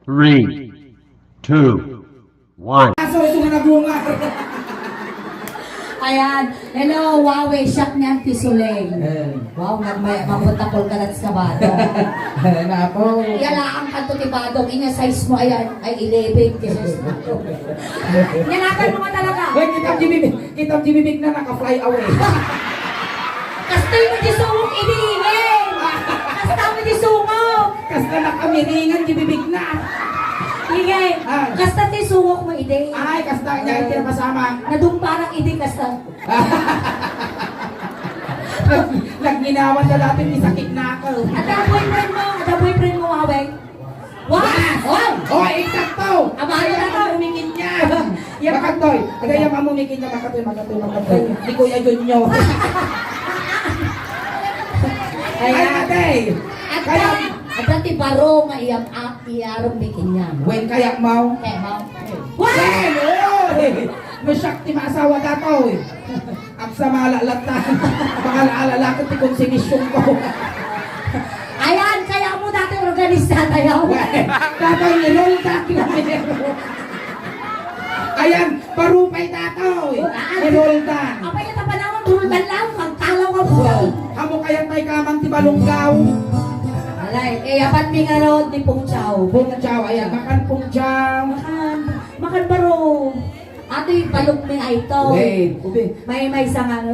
3, 2, 1. Aso, ito na nabunga. Ayan. Hello, Huawei. Shop ni Auntie Suleng. Wow, mapunta ko kalat sa bato. Napo. Yala ang kanto ni Badong. Inya size mo ayan ay 11. Yanakan mo nga talaga. Wait, kitang jibibig na naka-fly away. Kastoy mo di sumong iningin. Kasta mo di sumong. Kasta nakamiringan, jibibig na. Ingay. Kasta ti sumok mo ide. Ay, kasta niya ito kasama. Nadung parang ide kasta. Nagginawan na natin ni sakit na ako. At ang boyfriend mo, Huawei. Wow! Oh! Oh, eksakto! Abayo na to. Umingin niya. Makatoy. Kaya mamumingin niya, makatoy. Di Kuya Junyo. Ayan, ate. Kaya, At dati baro nga iyarong bikin niya. when kaya mau? Kaya mo. When! Oy! Masyakti maasawa dato eh. Ang sa malalatan. Baka naalala ko ti konsinisyon ko. Ayan, kaya mo dati organisa tayo. Dato nilol dati na Ayan, parupay dato eh. Nilol dan. Apa yung tapa naman, buldan lang, magtalaw ka po. Amo kaya tay kamang ti balunggaw. Alay, apat mi nga road ni Pong Chow. Pung chow, ayan, makan pung chow. Makan baro. Ato yung palok ni Aito. Wait, ubi. May sangan.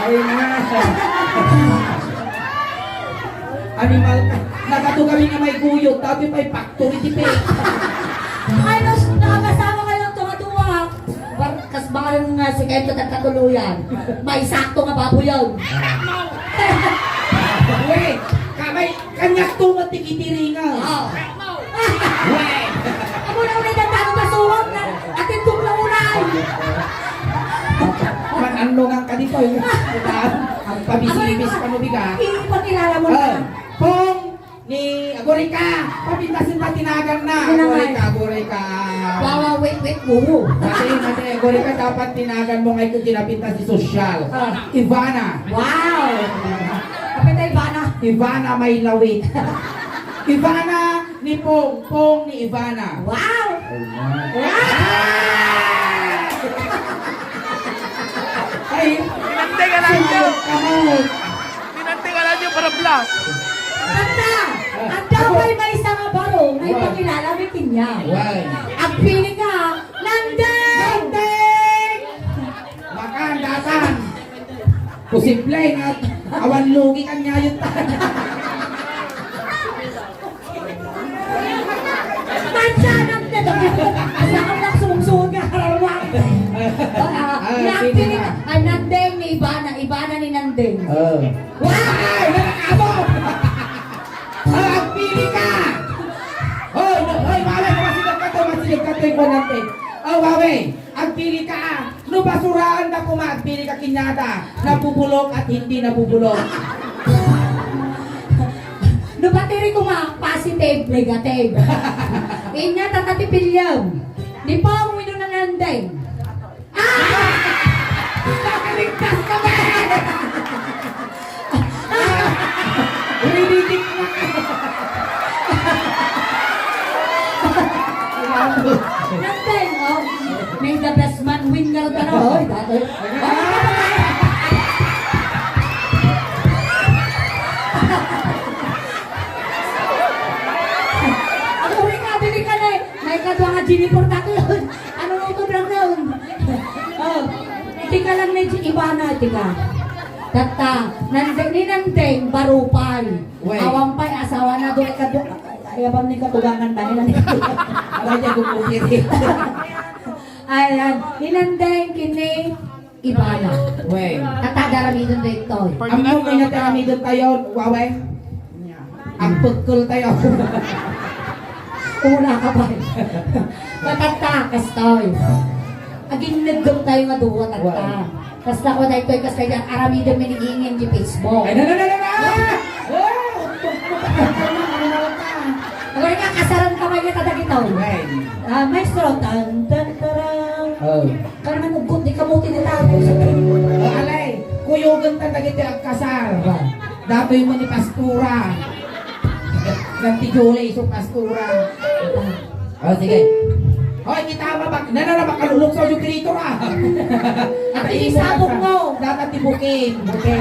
Ay na. Animal ka. Nakato kami nga may guyot, tapi pa'y factory di pe. Ay, nakakasama kayong tunga-tunga. Kas baka nga si Kento nagkatuluyan. May sakto nga baboy yun. Wait, kamay, kanyak tungat ti kitiringa. Oo. Wait. Amo na ulit ang tanong masuwag na atin tumlang unay. Manano nga ka dito eh. Ang pabisibis ka mo biga. Ipakilala mo na. Pong ni Agorika, papintasin pa tinagan na. Agorika. Wawa, wait, guru. Mati, Agorika dapat tinagan mo ngayon kung kinapintas si Sosyal. Ivana. Wow! Kapit ay bana. Ivana may lawit. Ivana ni Pong. Pong ni Ivana. Wow! Ay, Pinantingalan nyo! kamot. Pinantingalan nyo para vlog! Tanda! Ang dapat may isang baro na ipakilala may kinya. Why? Ang piling nga, Nandeng! Ding! Makan, datan. Posible nga. Awan lugi kan niya yung Mansa Nandeng! Asa ka lang sumungsungod nga harawang. Ang piling nga, ang Nandeng ni Ibana ni Nandeng. Wow! Nakakabot! Ang pili ka! Hoy, Wawe, masilip ka to yung natin. Oh, Wawe, ang pili ka. No basuraan na kuma, ang pili ka kinyata. Nabubulok at hindi nabubulok. No bateri ko ma, positive, negative. Inya tatatipilyam. Di pa ang wino ng Nandeng. Nakaligtas ka ba? Rididik na ka. Nandeng, oh. May the best man winner ka na. Hoy, dati. Ako rin nga, bili ka na eh. May kadwa nga Jennifer tato yun. Ano nung ito lang na yun? Oh, tika lang na Ibana, tika. Tata, ni Nandeng, barupay. Wey. Awampay, asawa na doon kadwa. Ayabang ni katugangan tayo na ni Alam niya gumupiri. Ayan, ninandeng kini Ibana. Wey. Tatagaramidon dito. Ang mga nataramidon tayo, Wawe. Ang pagkul tayo. Una ka ba? Matata, kastoy. Aging nagdong tayo nga duwa, tata. Kasta ko na ito'y kasta yung aramidon minigingin di Facebook. Ay, na! Ako rin nga, kasaran ka may katagitaw. Wey. Maestro, tan-tan-tarang. Oh. Kaya naman ugot, di kamuti ni tao. Alay, kuyugan ta dagiti ang kasar. Datoy mo ni Pastura. Nagtijuli so Pastura. Oh, sige. Hoy, kita ba? Nananabak kalulok sa yung krito ra. At isabog mo. Dapat tibukin. Okay.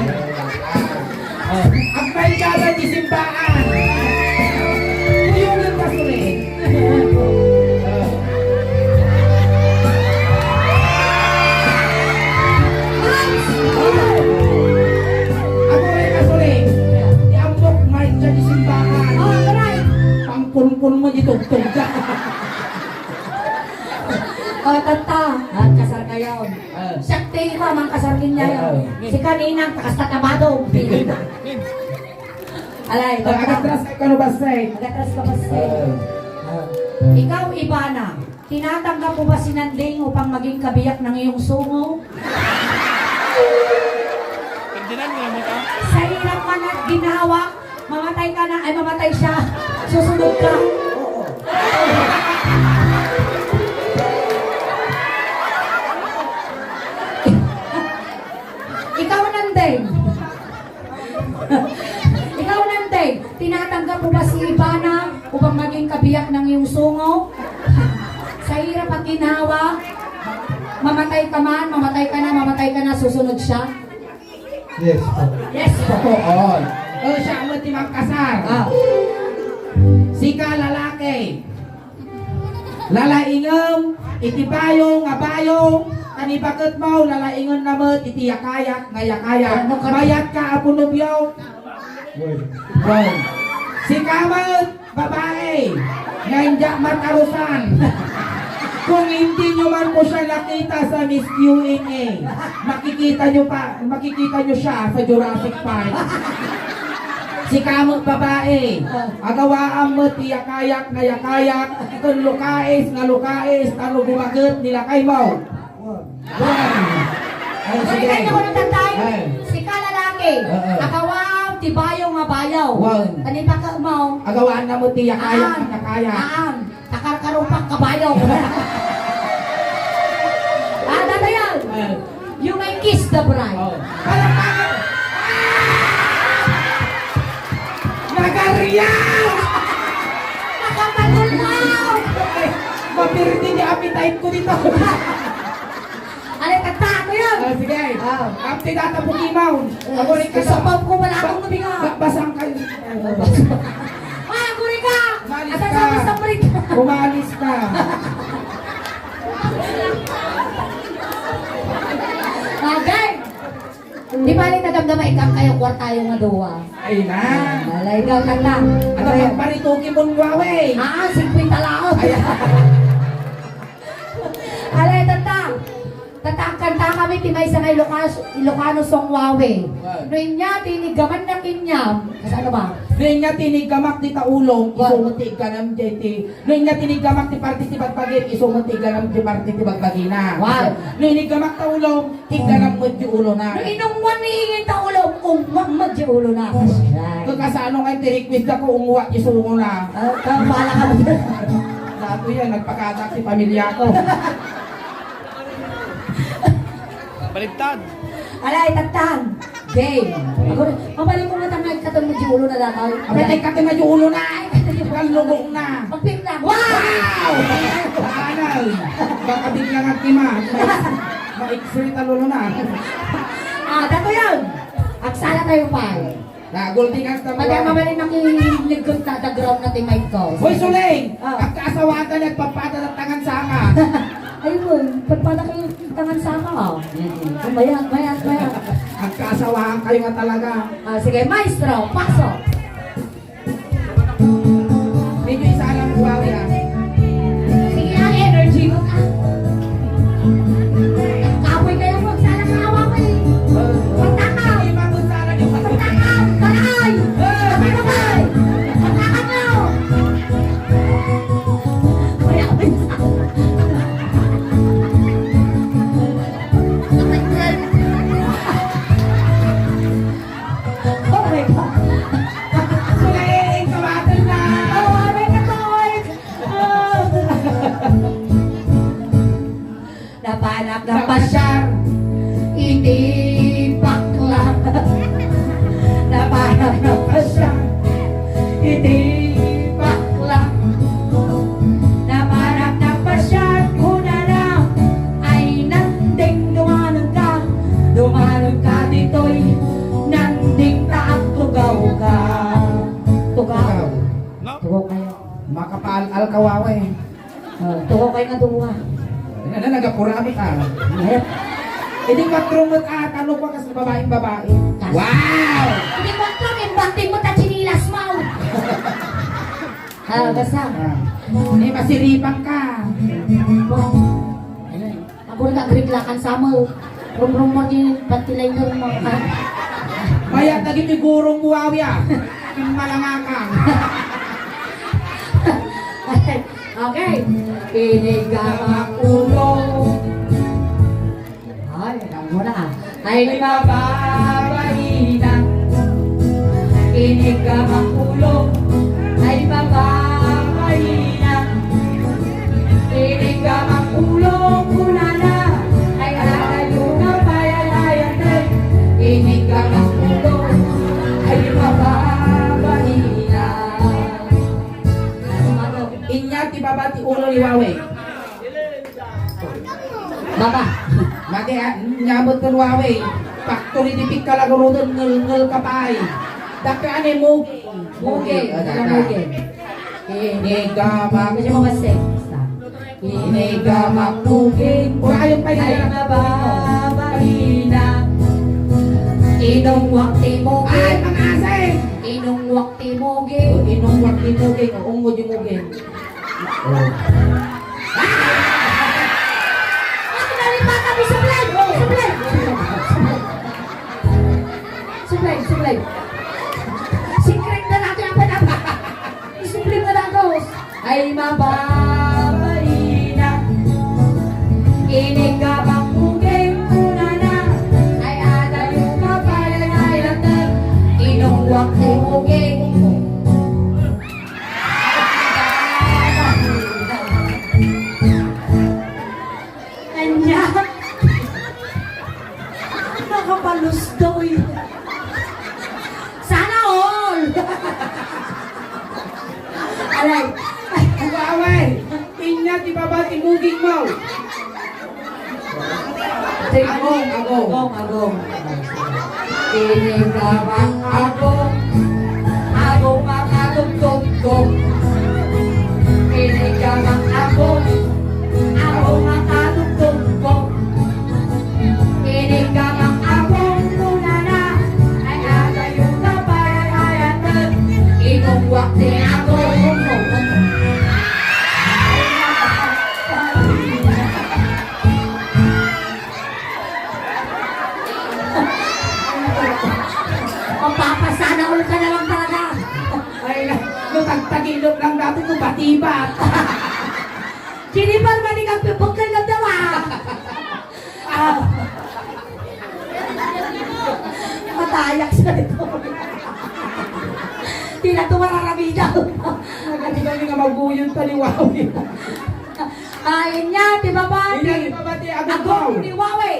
Ang may kala di simbaan. Tuyungin ka sulit. Ako rin ka sulit. Iambok may siya di simbaan. Oh, aray. Pangpun-pun mo ditugtog ka. Oh, tata. At kasar kayo. Sakti ko mang kasar niya yun. Si kaninang kakasta kabado. Alay, Agatras ka no ba say? Agatras ka ba siya? Ikaw, Ivana, tinatanggap mo ba si Nanding upang maging kabiyak ng iyong sungo? Ferdinand, mo naman ka? Sa hirap man at ginawa, mamatay ka na, ay mamatay siya, susunod ka. Ikaw, Nanding. Ikaw, Nanding, tinatanggap mo ba si Ivana upang maging kabiyak ng iyong sungo? Sa hirap at ginawa, mamatay ka man, mamatay ka na, susunod siya. Yes. Yes po. Oo. Siya ang matimang kasar. Ah. Sika lalaki. Lalaingam, itibayong, abayong, kanibagat mo, lalaingon naman, itiyakayak, ngayakayak. Mayat ka, apunubyaw. Wow. Sika man, babae, ngayon matarusan. Kung hindi nyo man po siya nakita sa Miss Q&A, makikita nyo siya sa Jurassic Park. Si kamot babae, agawaan mo tiyakayak na yakayak, kung lukais nga lukais, tano bumagat nilakay mo. Ay, sige. Kaya ko nagtantay, Ay. si kalalaki, akawaw, tibayaw nga bayaw. Wow. Kanipa ka umaw. Agawaan na mo tiyakayak na yakayak. Takarkarupak kabayaw. Dada yan. You may kiss the bride. Palakpakan! Nagariyaw! Nakapagulaw! Mapiriti ni appetite ko dito. Alay, tagta ko yun. Sige. Ah. Kapti data bukimaw. Agurin ka Sa pop ko wala akong nabiga. Basang kayo. Ay, guri ka! Umalis At ka. ang sa break. Umalis ka. Okay. Di ba rin nadamdama ikang kayo kwarta yung maduwa? Ay na. Alay, ikaw kanta. Ano ba parituki mo wawe? 50 lao. Alay, tata. Tata, kanta kami timay sa ngay Ilocano song wawe. Noon niya, tinigaman ng inyam. Kasi ano ba? Noon nga tinigamak di taulong, Wow. isumuti ka ng jeti. Noon nga tinigamak di parti ti bagbagin, isumuti ka ng di parti ti bagbagina. Wow. Noon tinigamak taulong, tigda ng mudyo ulo na. Noong inungwan ni ingin ta ulo, umwag di ulo na. Kung kasano nga ti-request ako, umuwa isungo na. Bahala ka mo. Dato yan, nagpakatak si pamilya ko. Baligtad. Alay, tatan. Game. Ako, mabalik ko na tangay katong medyo ulo na dataw. Ay, kati na yung ulo na. Kalugong na. Pagpip na. Wow! Wow! Anal! Baka biglang at kima. Maiksi talulo na. Dato yun. Aksala tayo pa. Nagulting ang Madama tamuan. ba rin nakiligod na the ground natin mic ko? Hoy, Suling! Ah. Ang kaasawaan ka nagpapata ng tangan saka. Ayun, pagpala kayo tangan sama. Mayat. Ang kaasawaan kayo nga talaga. Sige, maestro, pasok. Medyo isa lang buwawi ah. Sige, ang energy mo. Kapoy kayo mo, sana kawa ko eh. Pagtakaw! Hindi magunsalan yung Pagtakaw! Talay! Pagtakaw! Pagtakaw! Kaya, oh my God! Suling! Kawatan na! Oh, aray ka toy! Napanap ng pasyar, hindi bakla. Napanap Napasyang hindi bakla namanap na pasyang una lang ay nanding dumanon ka dito'y nanding taang tugaw ka. Tugaw. No? Tugaw kayo. Makapal kawawa eh. Tugaw kayo nga duwa. Ano, nagapurami ka. Hindi patrumot ano pa kasi babaeng babae. Wow! Hindi mo ito, imbanting mo ta chinilas mo. Basta. Hindi masiripan ka. Ako nag-agriklakan sa mo. Rum-rum mo din, patilay na rin mo. Mayat na gini gurong buwawi ah. Yung malangakang. Okay. Inigamang ulo. Ay, alam mo na. Ay mababayi na. Inigamang ulo. Ay mababayi na. Inigamang ulo. Kuna na. Ay alayo na bayalayan na. Inigamang ulo. Ay mababayi na. Inya ti babati ulo ni Wawe. Baba. Mati nyabot kan Wawe. Factory di pikala gurudon ngel kapay. Tapi ane mo. Muge. Muge. Inigamang Kasi mo masik. Inigamang muge. Ura ayong pa Ay yun. mababalina. Inong wakti mo. Ay, pang-asay! Inong wakti mo. Inong wakti muge. Ungod yung muge. Ako nalipat kami sublay. Sublay. Sublay. Sublay. Secret na natin ang panapa. Isublay na lang ako. Ay mababalina. Inigamang mugeng una na. Ay adayo ka payan ay latag. Inong wakti mugeng. Anya. Nakapalustoy. Sana all. Alay. Wawe! Inya ti babati muging mo. Agong, agong. Agong. Inigamang agong. Agong makatugtog. Inigamang agong. Agong makatugtog. Inigamang agong muna na. Ay agayo ka para hayatan. Inong wakti agong. Mapapasana ulit ka na lang talaga. Ay, tagtagilog lang dati ko batibat. Sinipal man ikang pipukal ng dawa. Matayak sa ito. Tila tumararami daw. Nagati kami nga maguyon pa ni Wawe. Ayun niya, di ba ba? Inya ti babati agong mo. Agong ni Wawe.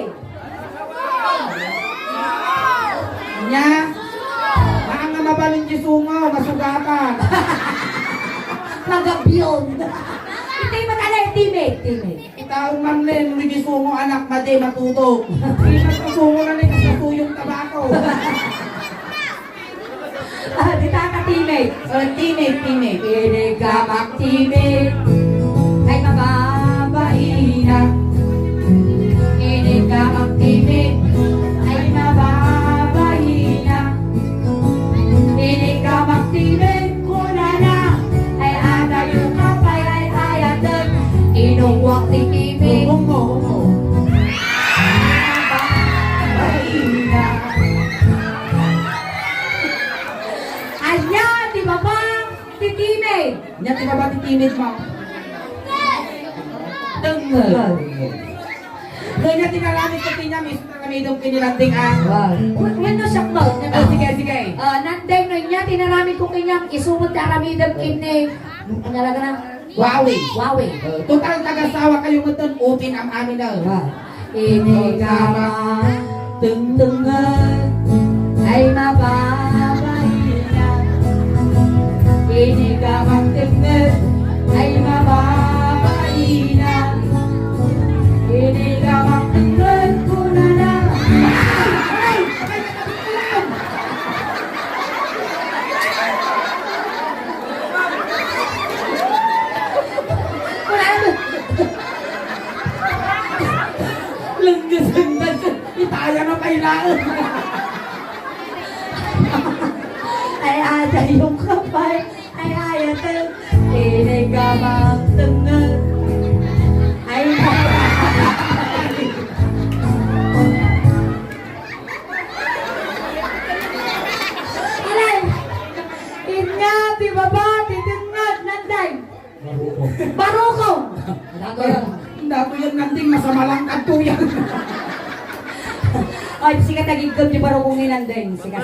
Inya, maan nga mabalin di sungaw, masugatan. Magabiyon. Hindi mo tala yung teammate. Itaong man rin, di sungaw anak madi matuto. Hindi matutungo na rin kasi tuyong tabako. Di tayo ka teammate. Teammate. Inigamang teammate. Ay mababaina. Inigamang teammate. Ay mababaina. Inigamang teammate. Kuna na. Ay adayo ka pa'y ay ayatan. Inong wakti teammate. Mababaina. Anya, di ba ba? Ti teammate. Inya ti babati teammate mo. Kanya tinalamit ko tinya, mismo na kami itong kinilanting When no siya mo? Sige. Nanday no niya, tinaramid ko kanyang isunod na aramidam kini. Ang alaga na? Wawi. Wawi. Total taga-sawa kayo ngayon, open ang amin na. Inigama, tungtungan, ay mababay inigamang tingin ay mababain na. Inigamang tingin ko na lang. Ay! Wala na. Langgasan na siya. Itaya na kailangan. Ay ada yung kapay, ay ayatang inigamang tingin ay mababain. Alay! Inya, di baba, titingnan, nanday. Barukong! Hindi ko yung nanding masama lang katuyan. Ay, sika tagigod di barukong ni nanday. Sika.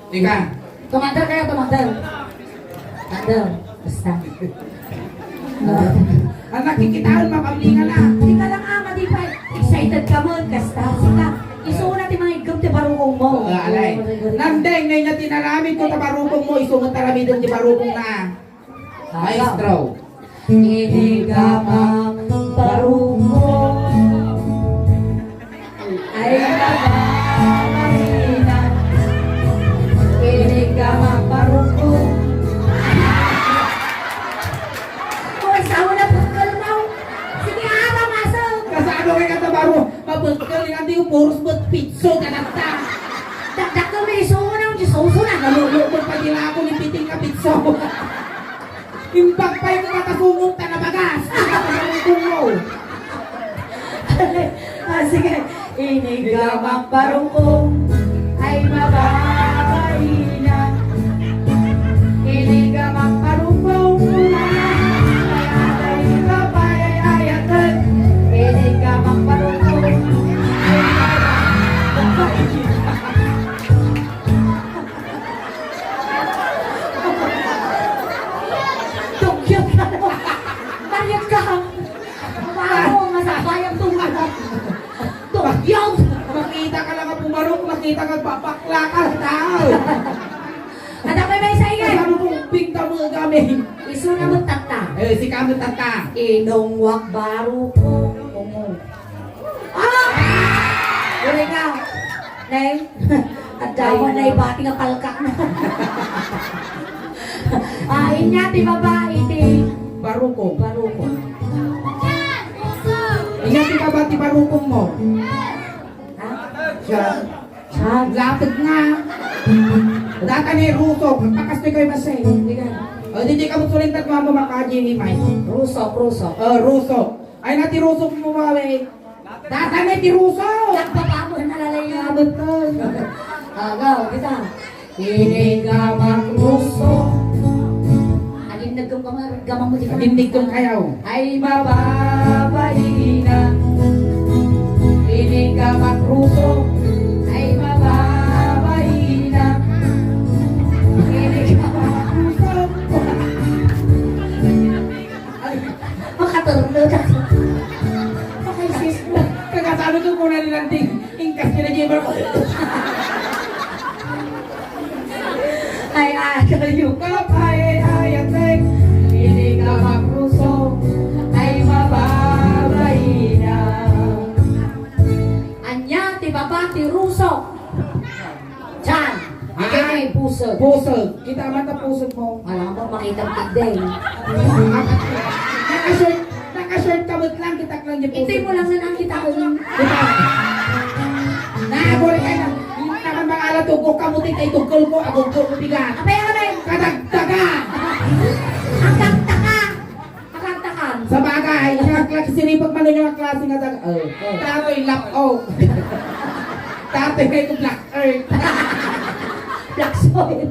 Ika. Tumander kayo, tumander. Tumander. Basta. Ang nakikitaan mapablingan na. Hindi ka lang ama, di ba? Excited ka mo, kasta. Sika. Isuon natin mga igam di barukong mo. Alay. Nandeng, ngayon na tinaramid ko tabarupong mo, isunod taramid yung tibarupong na. Maestro. Inigamang barukong ay mababain na. Inigamang barukong. Uy, sawa na pagkal mo. Sige, ama, masok. Kasano kayo katabaro? Mabagkal yung hindi yung puros ba't pitso ka nagta. Dakdak ka may isuon na, Diyos na. Nalulubog pa nila ako ng piting ka pitso. Yung bagpay ko matasungong ta na bagas. Katabaro mo. Sige. Inigamang barukong ay mababain na. Inigamang barukong kaya tayo kapayayatan. Inigamang barukong ay mababain na. Tugyot ka no. Mariat ka. Wow, masakayang tungan. Tugyot. Makita ka lang ang pumarok, makita ka papakla ka tao. At ako may saingay. Ano kung pinta mo kami? Isu na mo tata. Eh, si kamo tata. Inong wak baru ko. Kumo. Ah! Uri ka. Nay. At dawa na ibati nga palkak na. Inya ti babae ti. Baruko. Baruko. Ingat ka ba ti barukong mo? Ha? Siya. Chag. Lapit nga. Data ni Rusok. Pakastoy kayo masay. Hindi ka. O, hindi ka mo sulintat mo makaji ni May. Rusok, rusok. Rusok. Ay, nati Rusok mo mawe. Data ni ti Rusok. Nagpapamo na lalay nga betul. Agaw, kita. Inigamang rusok. Aging naggamang mo di ka. Tindig kong kayaw. Ay mababain na. Inigamang rusok. Ay mababain na. Inigamang rusok. Makaturno ka. Okay, sis. Kagkasano ko kung nanilanting. Ingkas nila Jimmer. Ay, kayo. Kapay, ayatek. Inigamang rusok. Ay mababain na. Anya, ti baba, ti rusok. Diyan. Ay, puso. Pusog. Kita mata pusog mo. Alam mo, makita ang tigday. Nakashort kabot lang. Kita lang yung pusog. Ito'y mo lang na nakita ko yung... Kita. Naabori kayo na. Hindi naman mga alatugok kamutin kay tugkol ko. Agugkol ko bigat. Apay, apay! Kadagdaga. Ang tagtaka! Ang tagtakan! Sa bagay. Sinipag man yung klase nga dag. Taroy lap o. Tatay kayo ko black earth. Black soil.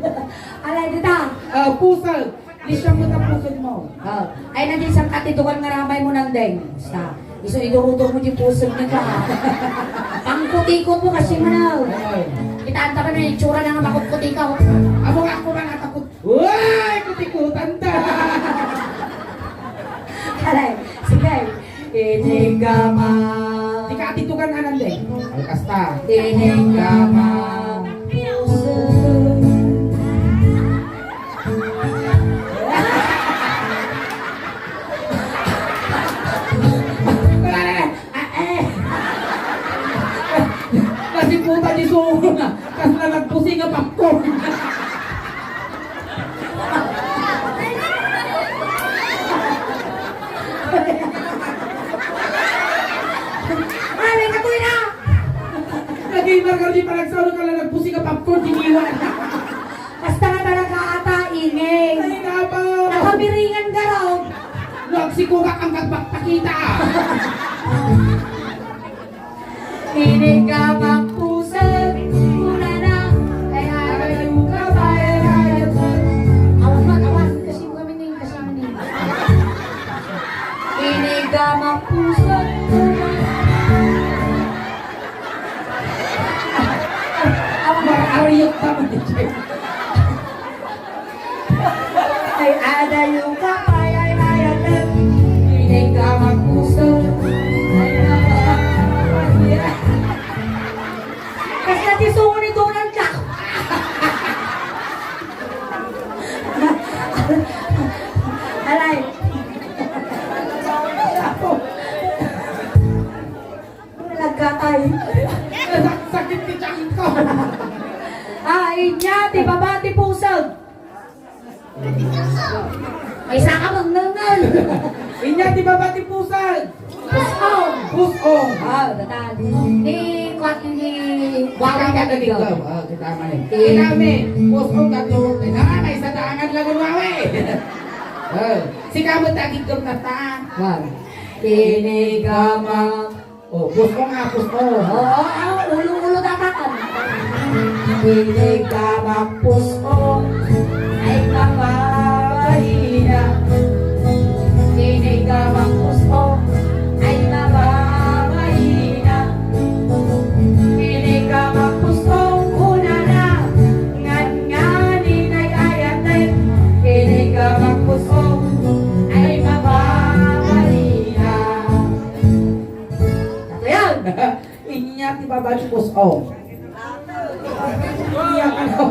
Alay, dita. Pusog. Lisya mo na pusog mo. Ay, nandiyan isang katitukan nga ramay mo ng deng. Basta. Iso inuruto mo yung pusog niya ka. Pangkutikot mo kasi manaw. Itaanta ka na yung itsura na nga makutkuti ka. Amo nga ako man natakot. Uy! Kutikutan ta! Alay, sige. Inigamang. Di ka atitukan nga nande. Alkasta. Inigamang pusog. ka rin panagsawa ka lang nagpusi ka popcorn, diniwan. Basta nga talaga ata, ingay. Ay, naba. Nakamiringan ka raw. Nagsikugak ang kagpakpakita. Hinig ka magpusag, muna na, ay ayaw ka ba, ay ayaw ka. Awan, kasi mo kami ning, kasi mo ning. Hinig ka magpusag, muna na. Marariyot naman ni Jay. Ay ayaw ka ba, ay ayaw ka. Hinig ka magpusag, ay ayaw ka. Kasi natin sungo ni Donald Duck. Alay. Nagkatay. Sakit ni Jay ko. Inya, ti babati pusag. May saka bang nangal. Inya, di ba ba tipusal? Pusong. Pusong. Datan. Ni kwat ni wala Wala na ka dito. dito. Kita man eh. Kami, pusong kato. Ay, sa daangan lang ang wawe. Si kamot tagig kong nataan. Kinigamang. Oh, pusong nga, pusong. Ulo-ulo datakan. Kinigamang pusong. Ay mababahina. Kinigamang pusong. Ay mababahina. Kinigamang pusong. Una na. Ngan-nganin ay ayatin. Kinigamang pusong. Ay mababahina. Ito yan. Inya, di ba ba pusong? Inya ka no.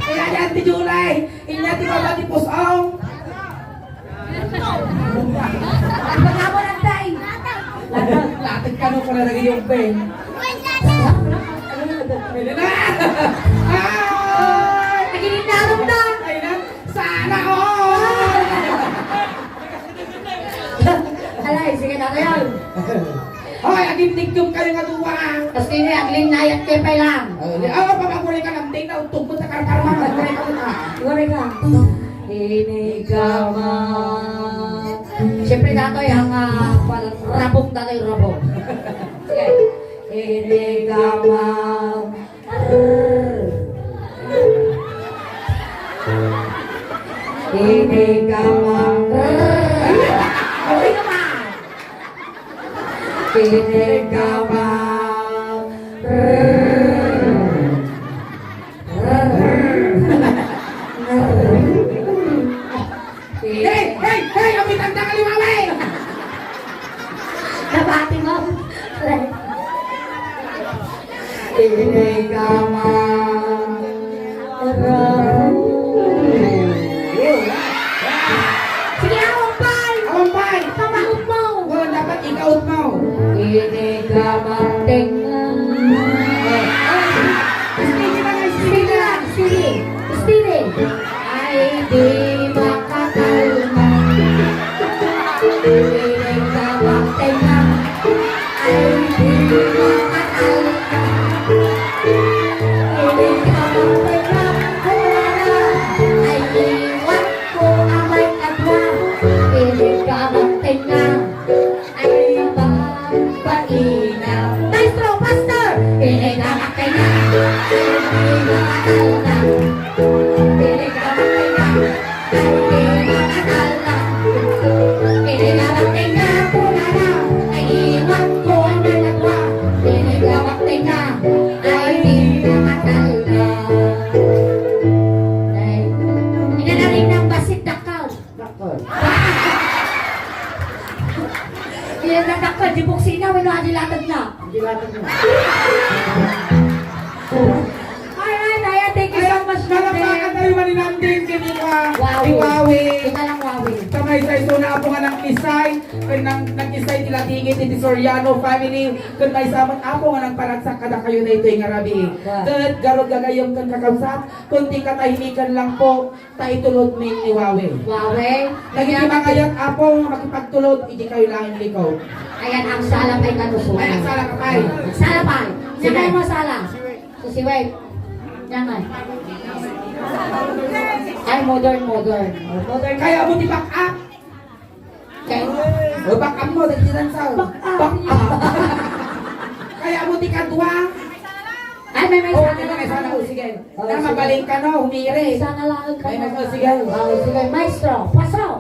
Inya yan, ti Julay. Inya, di ba ba pusong? Baka mo lang tayo. Latid ka no para lagi yung pen. Pwede na! Ay! Nagininarong na. Ay na! Sana all! Alay, sige na kayo. Hoy, aging tigtong kayo nga duwang! Tapos kini aglin na yan kepay lang. Papaguray ka ng na utog mo sa karkarma. Papaguray ka na. Gure ka. Hinigama. Siyempre datoy ang rabong datoy rabong. Sige. Hinigama. Hinigama. Okay naman. Hinigama. Hey! Hey! Hey! Ang bitanda ka liwawe! Nabati mo. Hinigama. Sige, awang Awang bay! Pamahot mo. Oh, dapat ikaut mo. Hinigama. Tenga. Speedy na nga, Speedy lang, speedy. Speedy. Ay di makakalma. Hinigama. Tenga. Ay di makakalma. Hinigama. Tenga. Wala. Ay iwan ko ang may kadwa. Hinigama. Tenga. Ay pampaina. Maestro, pastor. Hinigama. Tenga. Di buksina, may nadilatag na. Alright, Aya, thank you so much. Nalapakan tayo maninandin kini ka. Wawi. Iwawi. Ika lang, Wawi. Kamay sa ito na po nga ng kisay. Kaya nag-kisay nila tingin ni Soriano family. Kaya may saman ako nga ng paragsak kada kayo na ito yung arabi. Kaya garod gagayong kan kakabsat. Kunti katahimikan lang po. Taitulod may iwawi. Wawi. Nagigimangayat apo nga makipagtulod. Hindi kayo lang yung likaw. Ayan ang sala kay kanusunan. Ay, ang sala kapay. Sala pa. Sige mo sala. So si White. Yan nga. Ay, modern. Oh, modern. Kaya mo di back up. Kaya, Back up mo, dali lang sa. Back up. Back up. Kaya mo di kadwa. ay, may Oh, sana di ba lang. may sana? Oh, sige. Oh, Na sige. magaling ka no, humiri. Sana lang ka. May mas- sige. Oh, sige. Maestro, pasok.